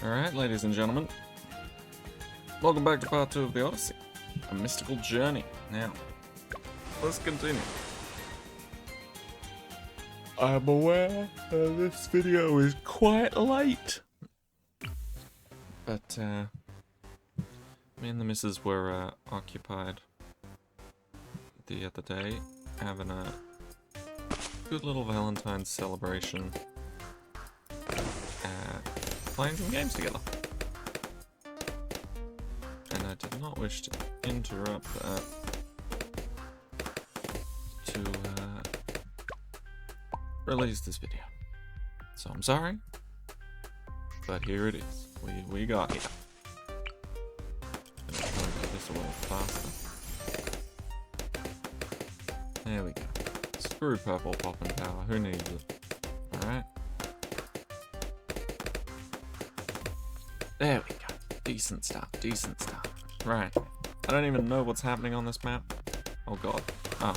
Alright, ladies and gentlemen. Welcome back to part 2 of the Odyssey. A mystical journey. Now, let's continue. I'm aware this video is quite late. But, me and the missus were, occupied the other day having a good little Valentine's celebration. Playing some games together. And I did not wish to interrupt that to release this video. So I'm sorry, but here it is. We got here. Gonna try and do this a little faster. There we go. Screw purple popping power. Who needs it? Alright. There we go. Decent start, decent start. Right. I don't even know what's happening on this map. Oh god. Oh.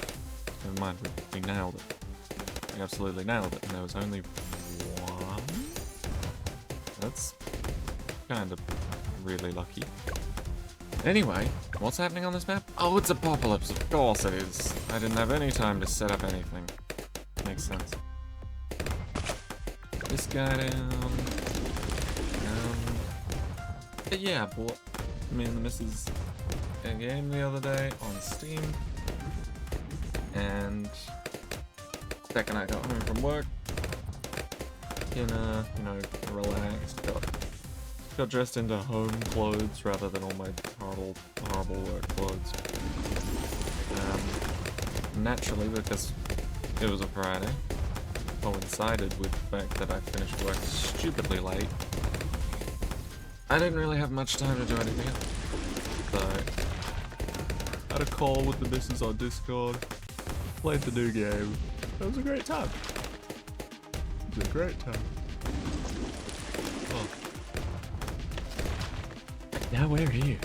Never mind, we nailed it. We absolutely nailed it, and there was only one? That's kind of really lucky. Anyway, what's happening on this map? Oh, it's Apocalypse, of course it is. I didn't have any time to set up anything. Makes sense. This guy down. But yeah, I bought me and the missus a game the other day on Steam, and Beck and I got home from work, relaxed, got dressed into home clothes rather than all my horrible work clothes. Naturally, because it was a Friday, coincided with the fact that I finished work stupidly late. I didn't really have much time to do anything else, so I had a call with the missus on Discord, played the new game. It was a great time. It was a great time. Oh. Now we're here.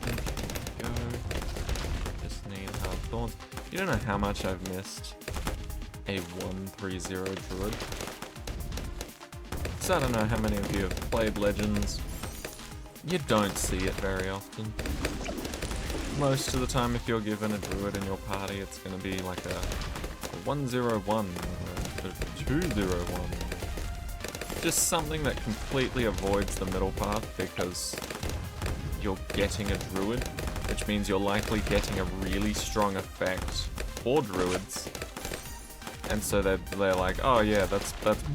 Okay, go. Just need hard thorns. You don't know how much I've missed a 130 druid. I don't know how many of you have played Legends. You don't see it very often. Most of the time, if you're given a druid in your party, it's going to be like a 101 or a 201. Just something that completely avoids the middle path because you're getting a druid, which means you're likely getting a really strong effect for druids. And so they're like, oh yeah, that's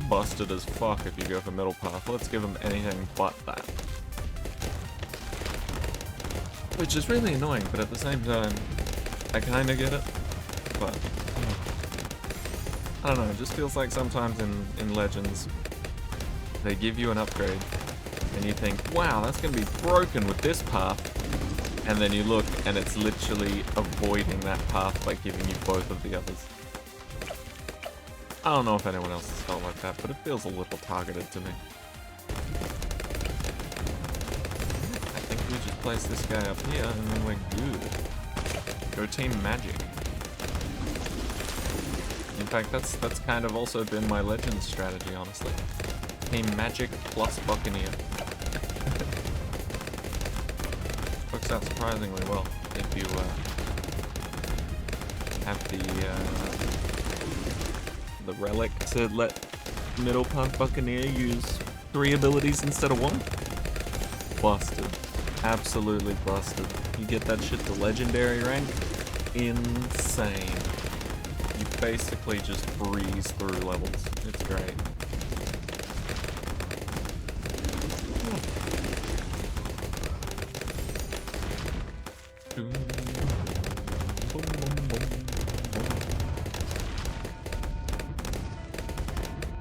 busted as fuck if you go for middle path. Let's give them anything but that. Which is really annoying, but at the same time, I kinda get it. But, I don't know, it just feels like sometimes in Legends, they give you an upgrade, and you think, wow, that's gonna be broken with this path. And then you look, and it's literally avoiding that path by giving you both of the others. I don't know if anyone else has felt like that, but it feels a little targeted to me. I think we just place this guy up here, and then we're good. Go Team Magic. In fact, that's kind of also been my Legends strategy, honestly. Team Magic plus Buccaneer. Works out surprisingly well if you have the relic to let middle path Buccaneer use 3 abilities instead of 1. Busted. Absolutely busted. You get that shit to legendary rank, insane. You basically just breeze through levels. It's great.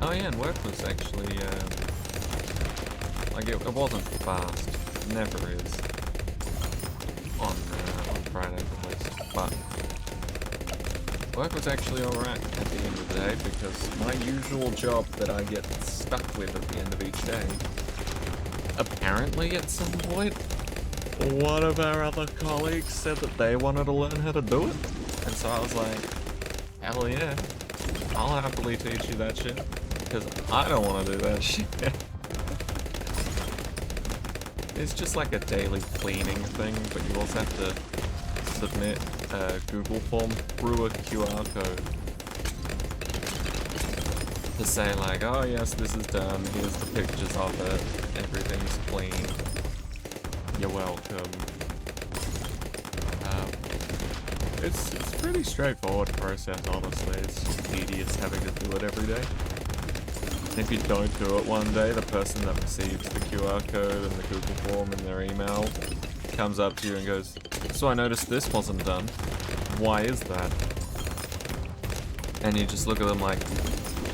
Oh yeah, and work was actually, like it wasn't fast. It never is. On Friday at least. But work was actually alright at the end of the day because my usual job that I get stuck with at the end of each day, apparently at some point, one of our other colleagues said that they wanted to learn how to do it. And so I was like, hell yeah, I'll happily teach you that shit. Because I don't want to do that shit. It's just like a daily cleaning thing, but you also have to submit a Google form through a QR code to say like, oh yes, this is done, here's the pictures of it, everything's clean, you're welcome. It's a pretty straightforward process, honestly. It's just tedious having to do it every day. And if you don't do it one day, the person that receives the QR code and the Google form in their email comes up to you and goes, so I noticed this wasn't done. Why is that? And you just look at them like,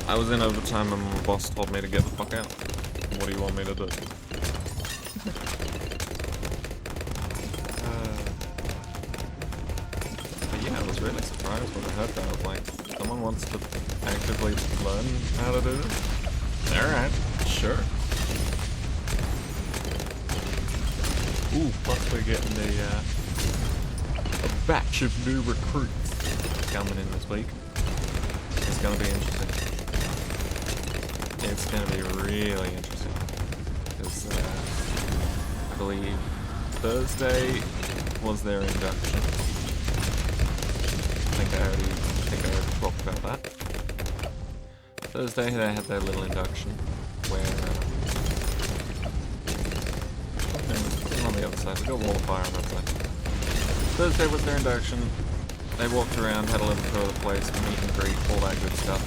I was in overtime and my boss told me to get the fuck out. What do you want me to do? But yeah, I was really surprised when I heard that. I was like, someone wants to actively learn how to do this? Alright, sure. Ooh, plus we're getting a batch of new recruits coming in this week. It's gonna be interesting. It's gonna be really interesting. Because I believe Thursday was their induction. I think I already talked about that. Thursday they had their little induction where on the other side, we got a wall of fire on that side. Thursday was their induction. They walked around, had a little tour of the place, meet and greet, all that good stuff.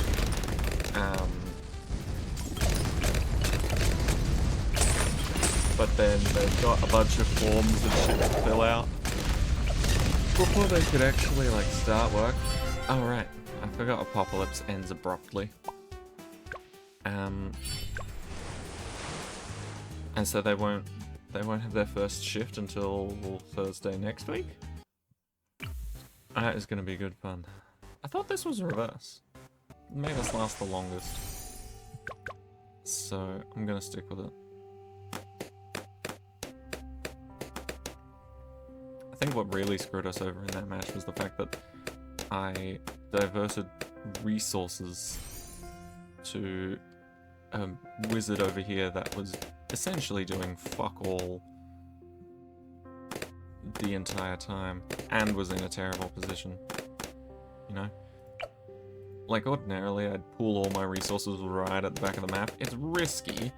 But then they've got a bunch of forms and shit to fill out before they could actually like start work. Oh right, I forgot Apocalypse ends abruptly. And so they won't have their first shift until Thursday next week. That is going to be good fun. I thought this was reverse. It made us last the longest. So I'm going to stick with it. I think what really screwed us over in that match was the fact that I diverted resources to a wizard over here that was essentially doing fuck all the entire time and was in a terrible position, you know? Like ordinarily I'd pool all my resources right at the back of the map. It's risky,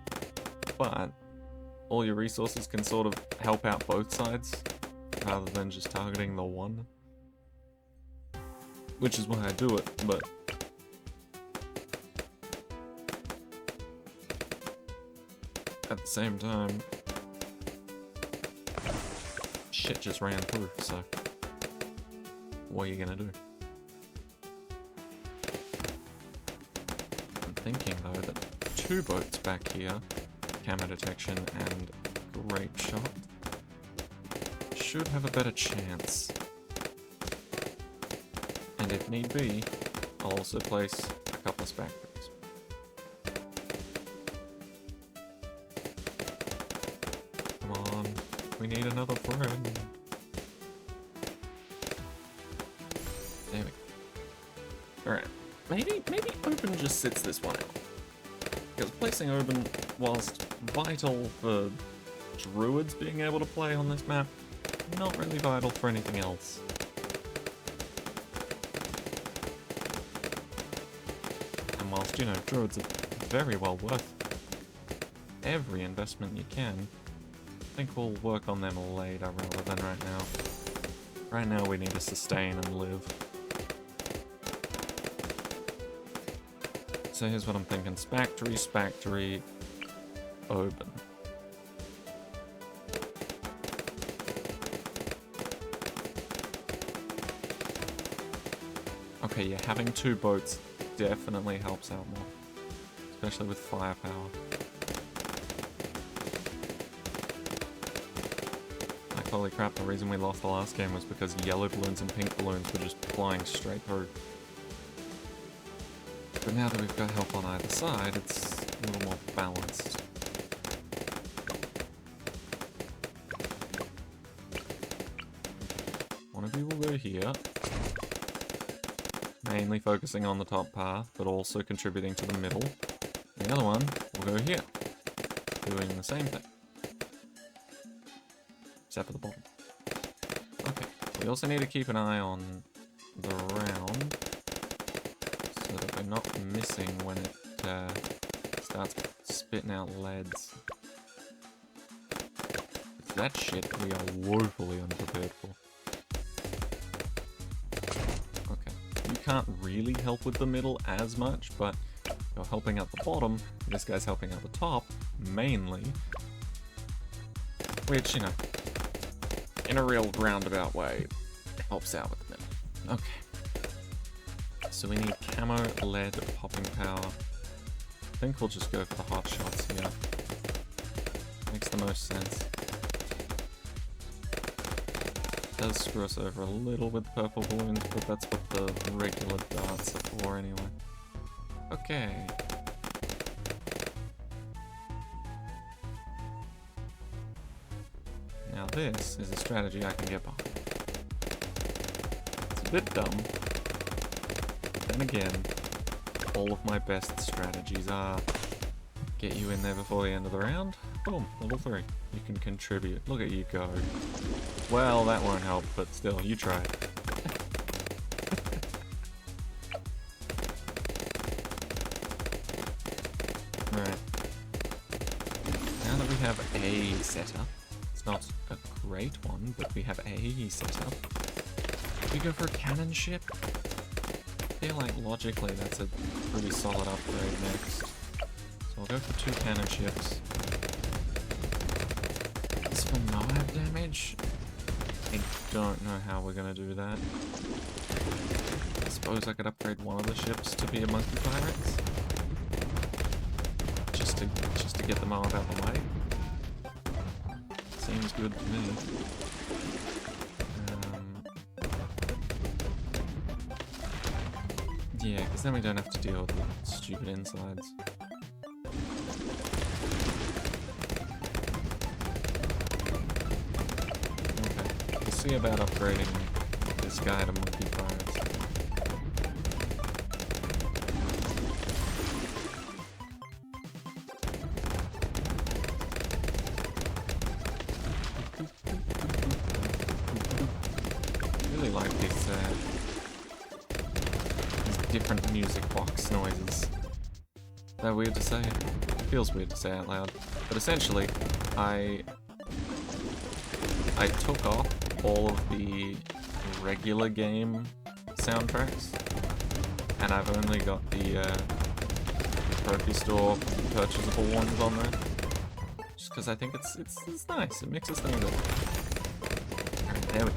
but all your resources can sort of help out both sides rather than just targeting the one. Which is why I do it, but at the same time, shit just ran through, so what are you gonna do? I'm thinking though that 2 boats back here, camo detection and grape shot, should have a better chance. And if need be, I'll also place a couple of spec boats. We need another friend. There we go. Alright. Maybe Open just sits this one out. Because placing Open, whilst vital for druids being able to play on this map, not really vital for anything else. And whilst, you know, druids are very well worth every investment you can, I think we'll work on them later rather than right now. Right now we need to sustain and live. So here's what I'm thinking. Spactory, Open. Okay, yeah, having 2 boats definitely helps out more. Especially with firepower. Holy crap, the reason we lost the last game was because yellow balloons and pink balloons were just flying straight through. But now that we've got help on either side, it's a little more balanced. One of you will go here. Mainly focusing on the top path, but also contributing to the middle. The other one will go here, doing the same thing. Except for the bottom. Okay, we also need to keep an eye on the round, so that we're not missing when it starts spitting out leads. That shit we are woefully unprepared for. Okay, you can't really help with the middle as much, but you're helping out the bottom, this guy's helping out the top, mainly. Which, you know, in a real roundabout way, helps out with the middle. Okay. So we need camo, lead, popping power. I think we'll just go for the hot shots here. Makes the most sense. Does screw us over a little with purple balloons, but that's what the regular darts are for anyway. Okay. Now this is a strategy I can get behind. It's a bit dumb. Then again, all of my best strategies are get you in there before the end of the round. Boom, level 3. You can contribute. Look at you go. Well, that won't help, but still, you tried. Right. Now that we have a setup, it's not a great one, but we have a setup. We go for a cannon ship. I feel like logically that's a pretty solid upgrade next. So I'll go for 2 cannon ships. This will not have damage. I don't know how we're gonna do that. I suppose I could upgrade one of the ships to be a monkey pirates. Just to get them all out of the way. Seems good to me. Yeah, because then we don't have to deal with the stupid insides. Okay, we'll see about upgrading this guy to monkey pirates. I really like these different music box noises. Is that weird to say? It feels weird to say out loud. But essentially, I took off all of the regular game soundtracks, and I've only got the Trophy Store purchasable ones on there. Just because I think it's nice. It mixes things up. Alright, there we go.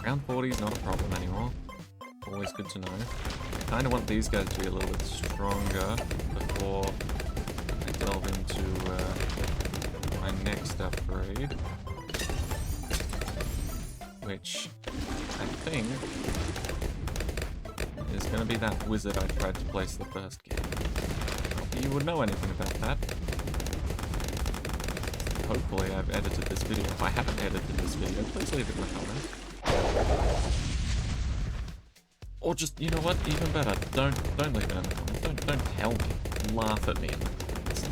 Round 40 is not a problem anymore. Always good to know. I kind of want these guys to be a little bit stronger before I delve into my next upgrade, which I think is going to be that wizard I tried to place the first game. Not that you would know anything about that. Hopefully I've edited this video. If I haven't edited this video, please leave it in the comments. Or just, you know what, even better, don't leave it in the comments. Don't tell me. Laugh at me in the comments.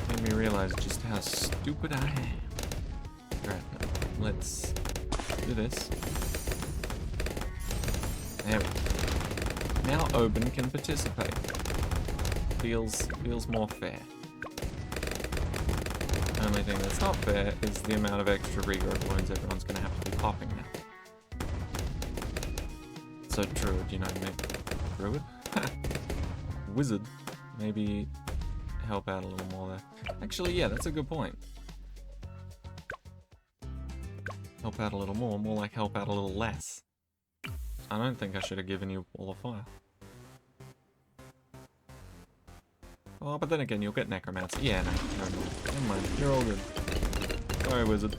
Made me realize just how stupid I am. Alright, let's do this. There we go. Now Oben can participate. Feels more fair. The only thing that's not fair is the amount of extra regrowth wounds everyone's going to have to be popping now. So Druid, you know, maybe Druid? Wizard, maybe help out a little more there. Actually, yeah, that's a good point. Help out a little more like help out a little less. I don't think I should have given you Wall of Fire. Oh, but then again, you'll get Necromancer. Yeah, no, never mind. You're all good. Sorry, Wizard.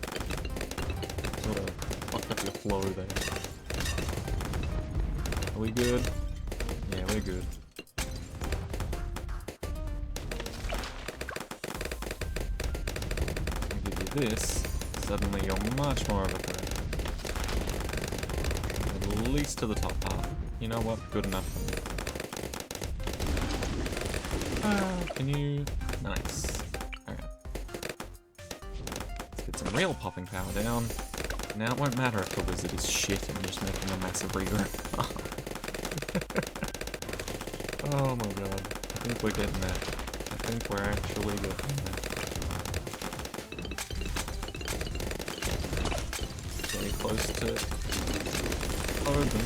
Sort of fucked up your flow there. Are we good? Yeah, we're good. I give you this. Suddenly you're much more of a threat. At least to the top part. You know what? Good enough for me. Can you... Nice. Alright. Let's get some real popping power down. Now it won't matter if the wizard is shit and just making a massive regrowth. Oh my god. I think we're getting there. I think we're actually getting there. Getting close to open.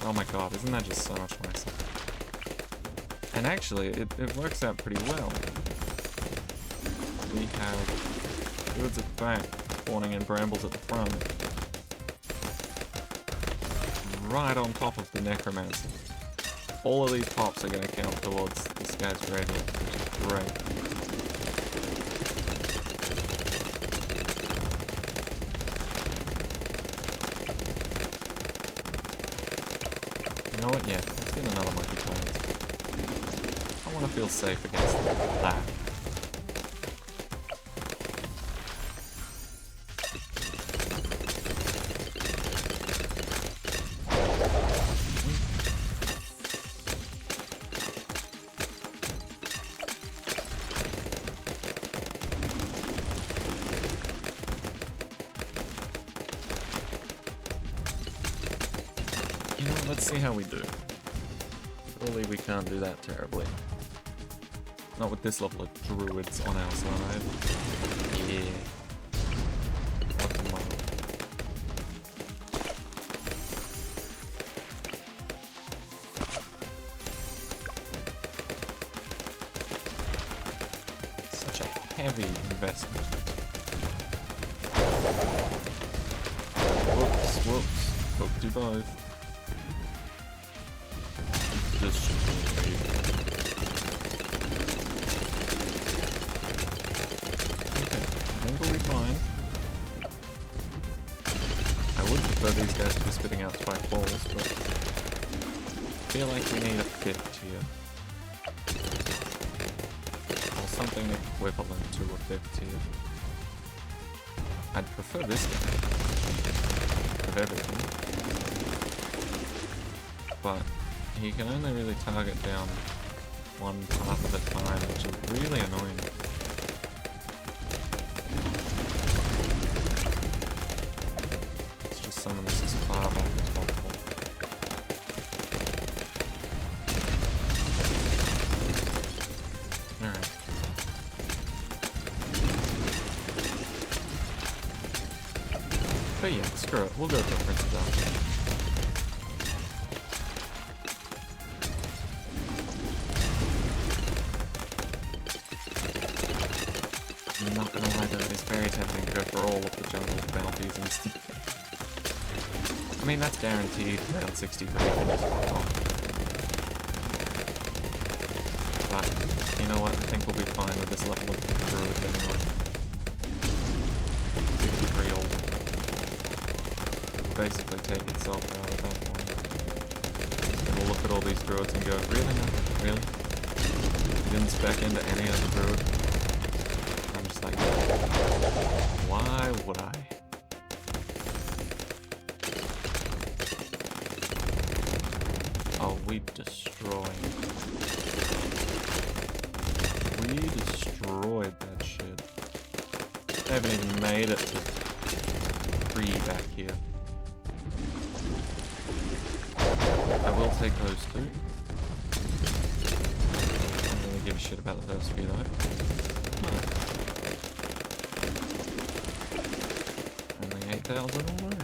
Oh my god, isn't that just so much nicer? And actually, it works out pretty well. We have goods at the back, spawning in brambles at the front. Right on top of the necromancer. All of these pops are going to count towards this guy's gradient, which is great. You know what? Yeah, let's get another monkey planet. I want to feel safe against that. Let's see how we do. Surely we can't do that terribly. Not with this level of druids on our side. Yeah. What a model. Such a heavy investment. Whoops, whoops. Hope you both. Destroyed. Okay, I think we'll be fine. I would prefer these guys to be spitting out spike balls, but I feel like we need a fifth here. Or something equivalent to a fifth here. I'd prefer this guy of everything. But he can only really target down one path at a time, which is really annoying. Let's just summon this as far back as possible. Alright. But yeah, screw it. We'll go for Prince of Darkness. I'm not gonna lie though, it is very tempting to go for all of the jungle bounties and stuff. I mean, that's guaranteed around 60 for each. But, you know what, I think we'll be fine with this level of druid anyway. 53 ult. Will basically take itself out at that point. And we'll look at all these druids and go, really? No? Really? You didn't spec into any other druid? Like, why would I? Oh, we destroyed. We destroyed that shit. They haven't even made it to 3 back here. I will take those 2. I don't really give a shit about those 3 though. No. 8,000 away.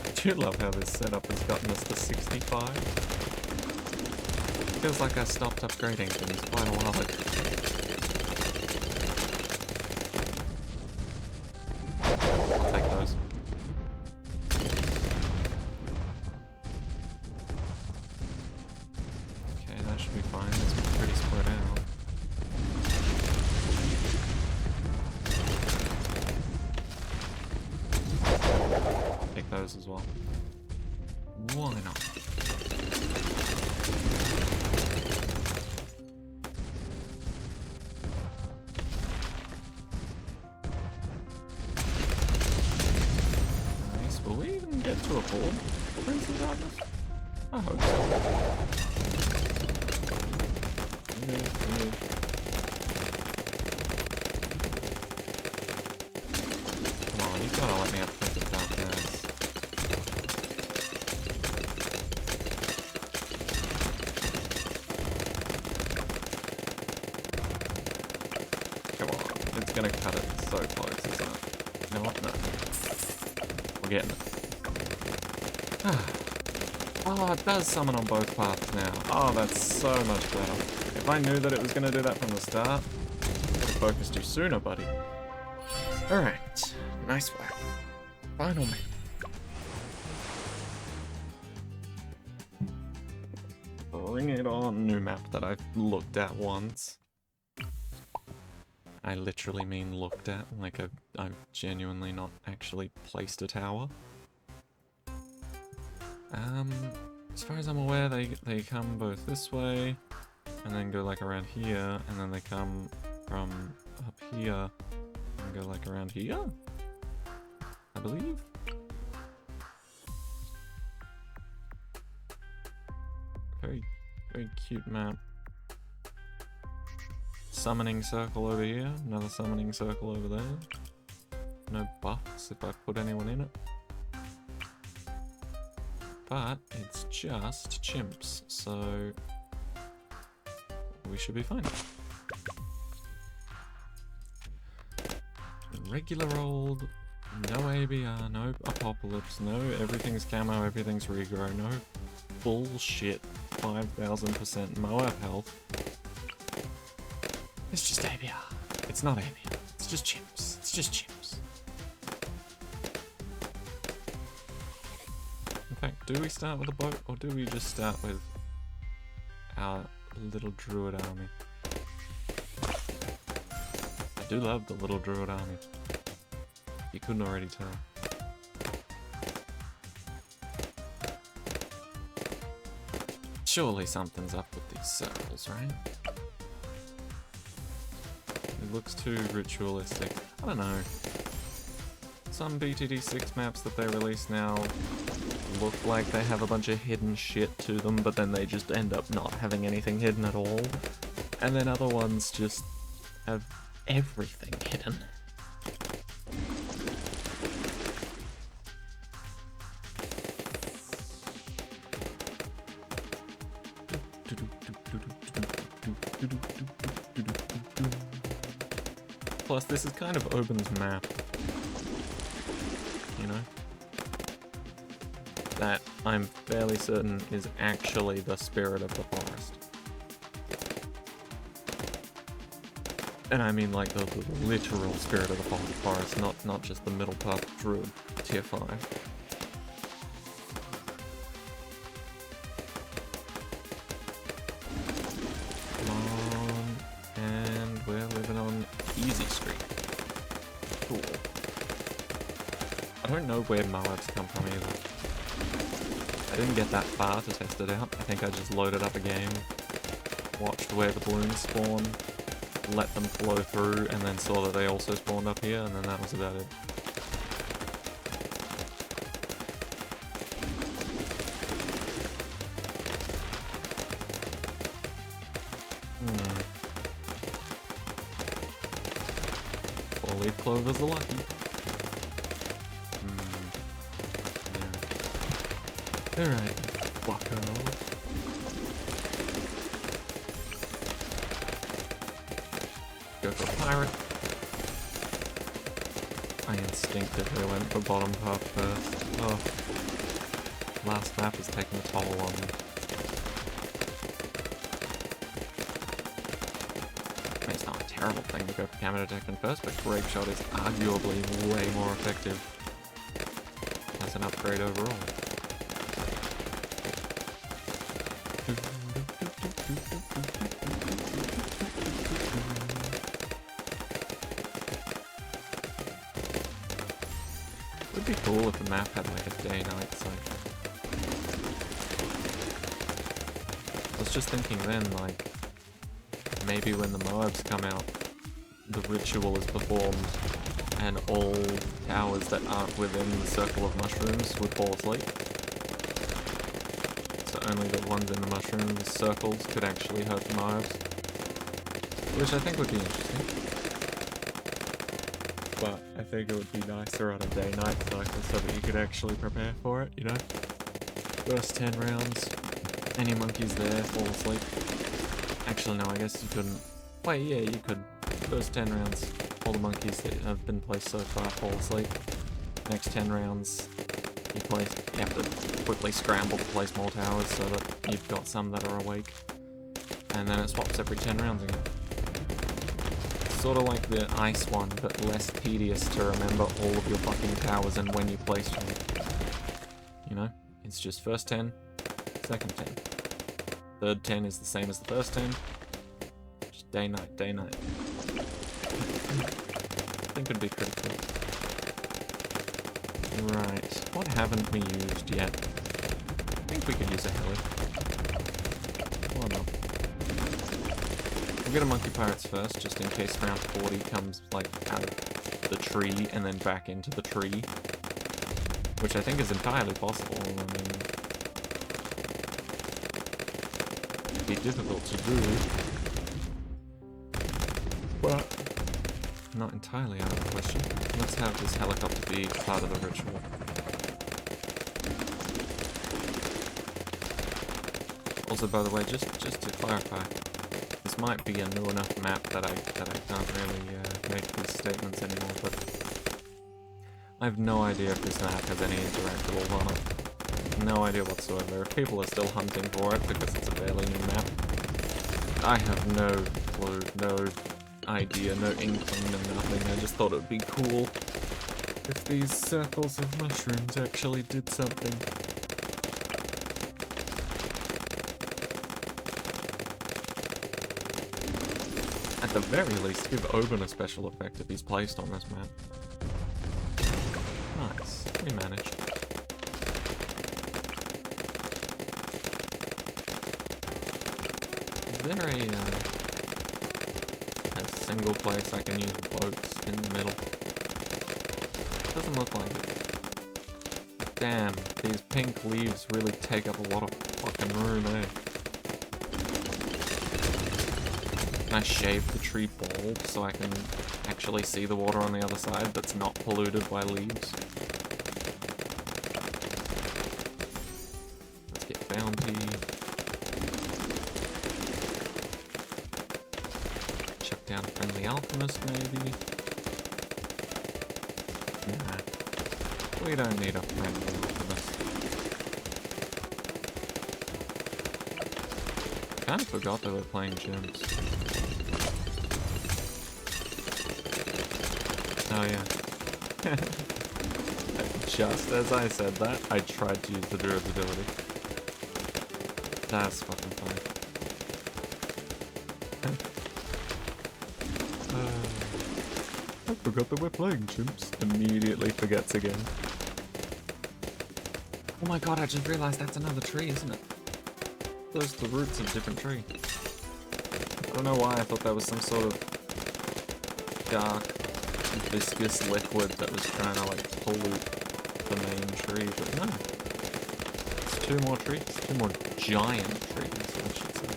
I do love how this setup has gotten us to 65. Feels like I stopped upgrading things quite a while ago. I'll take those. Okay, that should be fine. It's pretty spread out. Those as well. Why not? get to afford Prince of Darkness? I hope so. Come on, you've gotta let me have Prince of Darkness. Come on, it's gonna cut it so close, isn't it? You know what? No. We're getting it. Oh, it does summon on both paths now. Oh, that's so much better. If I knew that it was going to do that from the start, I would have focused you sooner, buddy. Alright, nice work. Final map. Bring it on. New map that I've looked at once. I literally mean looked at, like I've genuinely not actually placed a tower. As far as I'm aware, they come both this way, and then go like around here, and then they come from up here, and go like around here, I believe? Very, very cute map. Summoning circle over here, another summoning circle over there. No buffs if I put anyone in it. But it's just chimps, so we should be fine. Regular old, no ABR, no apocalypse, no everything's camo, everything's regrow, no bullshit 5000% Moab health. It's just ABR. It's not ABR. It's just chimps. It's just chimps. In fact, do we start with a boat, or do we just start with our little druid army? I do love the little druid army. You couldn't already tell. Surely something's up with these circles, right? It looks too ritualistic. I don't know. Some BTD6 maps that they release now look like they have a bunch of hidden shit to them, but then they just end up not having anything hidden at all. And then other ones just have everything hidden. Plus, this is kind of Oben's map, you know? That I'm fairly certain is actually the spirit of the forest. And I mean like the literal spirit of the forest, not just the middle path druid tier 5. Come on, and we're living on Easy Street. Cool. I don't know where Moabs come from either. I didn't get that far to test it out. I think I just loaded up a game, watched where the balloons spawn, let them flow through, and then saw that they also spawned up here, and then that was about it. Four-leaf clovers are lucky. Yeah. Alright, bucko. Go for pirate. I instinctively went for bottom path first. Oh. Last map is taking a toll on me. I mean, it's not a terrible thing to go for camera detection first, but Grape Shot is arguably way more effective as an upgrade overall. It would be cool if the map had like a day-night cycle. I was just thinking then, like, maybe when the Moabs come out, the ritual is performed and all towers that aren't within the circle of mushrooms would fall asleep. So only the ones in the mushrooms circles could actually hurt the mobs. Which I think would be interesting. But I think it would be nicer on a day-night cycle so that you could actually prepare for it, you know? First 10 rounds, any monkeys there fall asleep. Actually no, I guess you couldn't. Wait, yeah, you could. First 10 rounds, all the monkeys that have been placed so far fall asleep. Next 10 rounds, you have to quickly scramble to place more towers so that you've got some that are awake. And then it swaps every 10 rounds again. Sort of like the ice one, but less tedious to remember all of your fucking towers and when you place them. You know? It's just first 10, second 10. Third 10 is the same as the first 10. Just day, night, day, night. I think it'd be pretty cool. Right, what haven't we used yet? I think we could use a heli. Why not? We'll get a monkey pirates first, just in case round 40 comes, like, out of the tree and then back into the tree. Which I think is entirely possible. I mean, it'd be difficult to do, but not entirely out of the question. Let's have this helicopter be part of the ritual. Also, by the way, just to clarify, this might be a new enough map that I can't really make these statements anymore, but I have no idea if this map has any interactables on it. No idea whatsoever. If people are still hunting for it because it's a fairly new map, I have no clue, no idea, no inkling, no nothing. I just thought it would be cool if these circles of mushrooms actually did something. At the very least, give Oban a special effect if he's placed on this map. Nice. We managed. Is there a single place I can use boats in the middle? Doesn't look like it. Damn, these pink leaves really take up a lot of fucking room, eh? Can I shave the tree bulb so I can actually see the water on the other side that's not polluted by leaves? Let's get bounty. Chuck down friendly alchemist, maybe? Nah. We don't need a friendly alchemist. I kind of forgot they were playing gems. Oh yeah. Just as I said that, I tried to use the durability. That's fucking funny. I forgot that we're playing chimps. Immediately forgets again. Oh my god, I just realized that's another tree, isn't it? Those are the roots of a different tree. I don't know why I thought that was some sort of dark, viscous liquid that was trying to like pollute the main tree, but no. It's two more trees. Two more giant trees, I should say.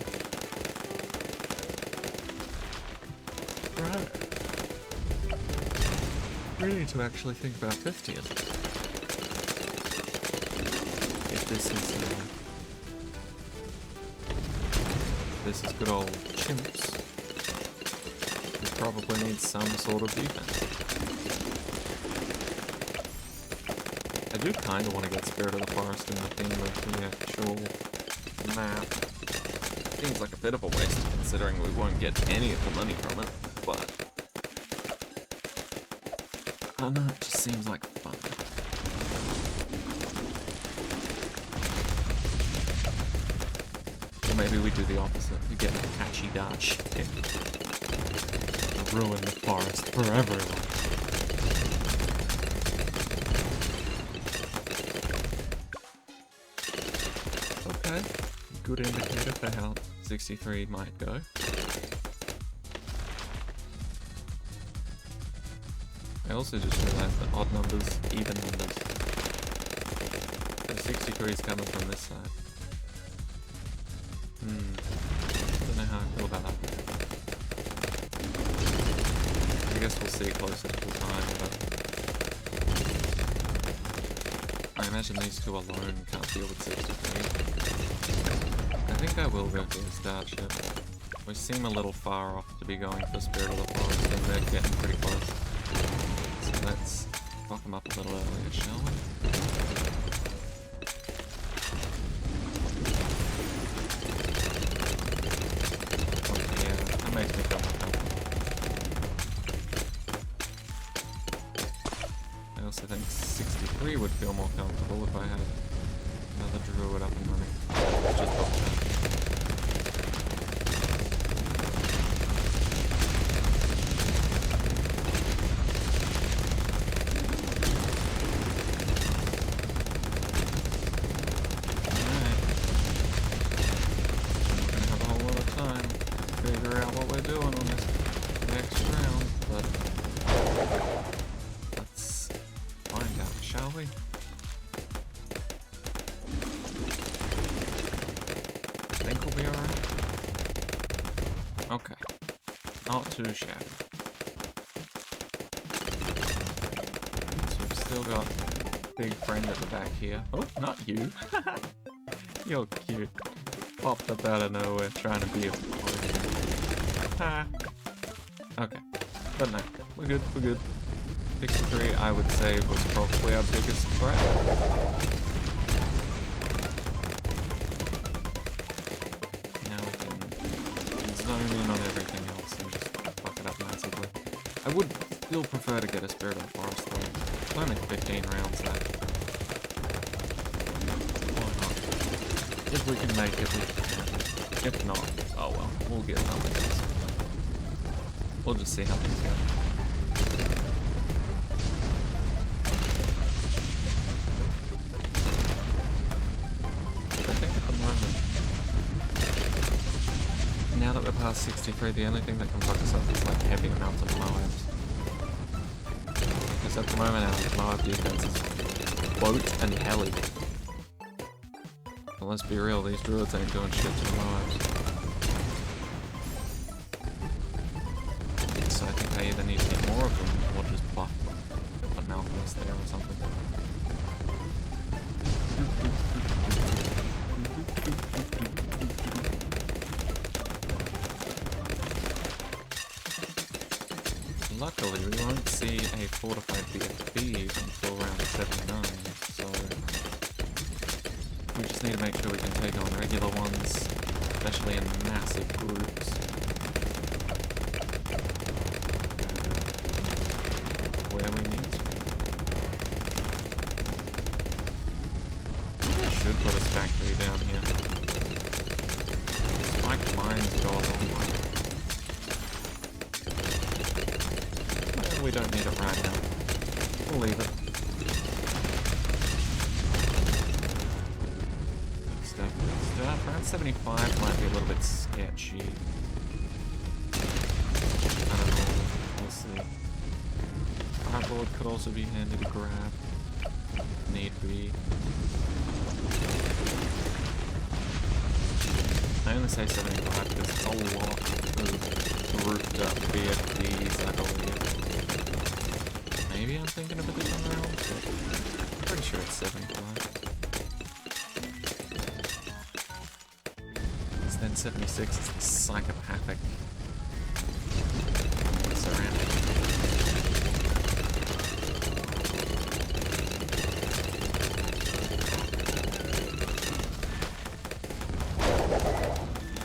Right. We need to actually think about 50th. If this is good old chimps, we probably need some sort of defense. I do kind of want to get Spirit of the Forest in the theme of the actual map. Seems like a bit of a waste considering we won't get any of the money from it, but I don't know, it just seems like fun. Or maybe we do the opposite. We get a catchy dodge. Ruin the forest for everyone. Okay. Good indicator for how 63 might go. I also just realized that odd numbers, even numbers. The 63 is coming from this side. Don't know how I feel about that. I guess we'll see closer to the time, but I imagine these two alone can't deal with 63. I think I will go for the start ship. We seem a little far off to be going for Spirit of the Forest, and they're getting pretty close. So let's fuck them up a little earlier, shall we? Okay, yeah, that makes me feel more comfortable. I also think 63 would feel more comfortable if I had another druid up and running. Just off that. Okay, not too shabby. So we've still got big friend at the back here. Oh, not you. You're cute. Popped up out of nowhere trying to be a okay, but no, we're good, we're good. 63, I would say, was probably our biggest threat. Zone in on everything else and just fuck it up massively. I would still prefer to get a Spirit of the Forest though. It's only 15 rounds left. Why not? If we can make it, we can. If not, oh well, we'll get something else. We'll just see how things go. I think at the moment, now that we're past 63, the only thing that can fuck us up is like heavy amounts of Moabs. Because at the moment our Moab defense is boat and heli. But let's be real, these druids ain't doing shit to the Moabs. So I think I either need to get more of them or just buff an alchemist there or something. Luckily, we won't see a fortified BFB until round 79, so we just need to make sure we can take on regular ones, especially in massive groups. Where we need to. I should put a factory down here. Spiked mines go a long way. We don't need it right now. We'll leave it. Step. Round 75 might be a little bit sketchy. I don't know. We'll see. Cardboard could also be handy to grab. Need be. I only say 75 because it's a lot of grouped up BFDs, I believe. Maybe I'm thinking of a different round, but I'm pretty sure it's 75. Because then 76 is the psychopathic ceramic.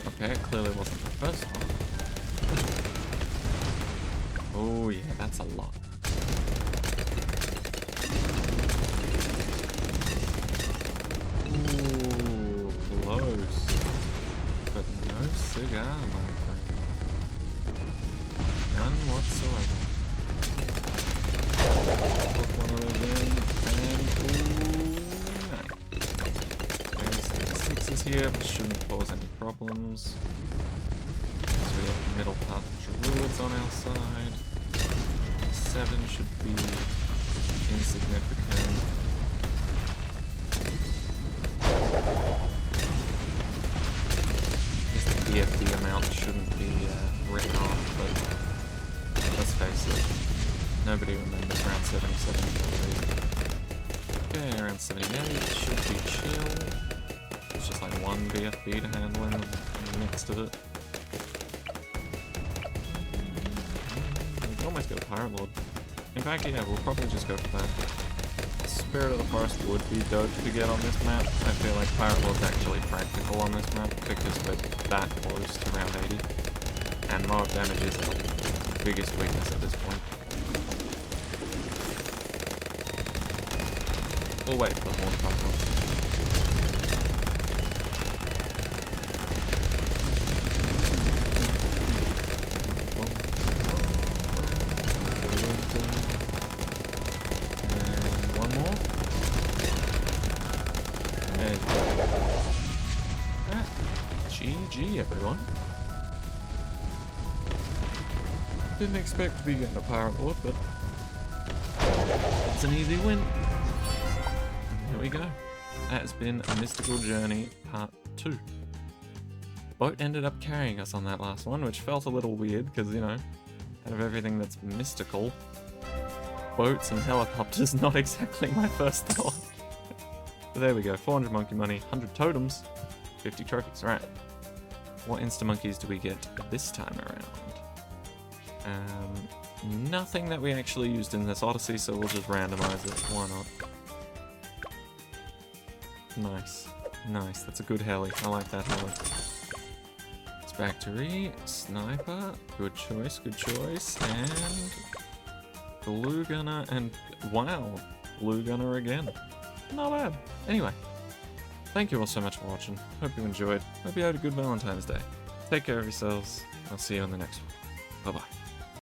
Okay, it clearly wasn't the first one. Oh yeah, that's a lot. Cigar, my friend. None whatsoever. Put one of those in, and ooh, nice. There's 6s here, but shouldn't cause any problems. So we have the middle path druids on our side. 77 should be insignificant. Just the BFD amount shouldn't be written off, but let's face it, nobody remembers round 77 already. Okay, around 78 should be chill. It's just like one BFB to handle in the midst of it. We can almost go Pirate Lord. In fact, yeah, we'll probably just go for that. Spirit of the Forest would be dope to get on this map. I feel like Pirate Lord's actually practical on this map because we're that close to round 80. And mob damage is our biggest weakness at this point. We'll wait for the horn to come up. And one more. And GG, everyone. Didn't expect to be getting a Pirate Lord, but it's an easy win. Here we go. That has been a Mystical Journey Part 2. Boat ended up carrying us on that last one, which felt a little weird, because, you know, out of everything that's mystical, boats and helicopters not exactly my first thought. But there we go, 400 monkey money, 100 totems, 50 trophies. Right. What insta-monkeys do we get this time around? Nothing that we actually used in this Odyssey, so we'll just randomize it. Why not? Nice. Nice. That's a good heli. I like that heli. Factory, Sniper. Good choice, good choice. And Glue Gunner and... wow. Glue Gunner again. Not bad. Anyway. Thank you all so much for watching. Hope you enjoyed. Hope you had a good Valentine's Day. Take care of yourselves. I'll see you on the next one. Bye-bye.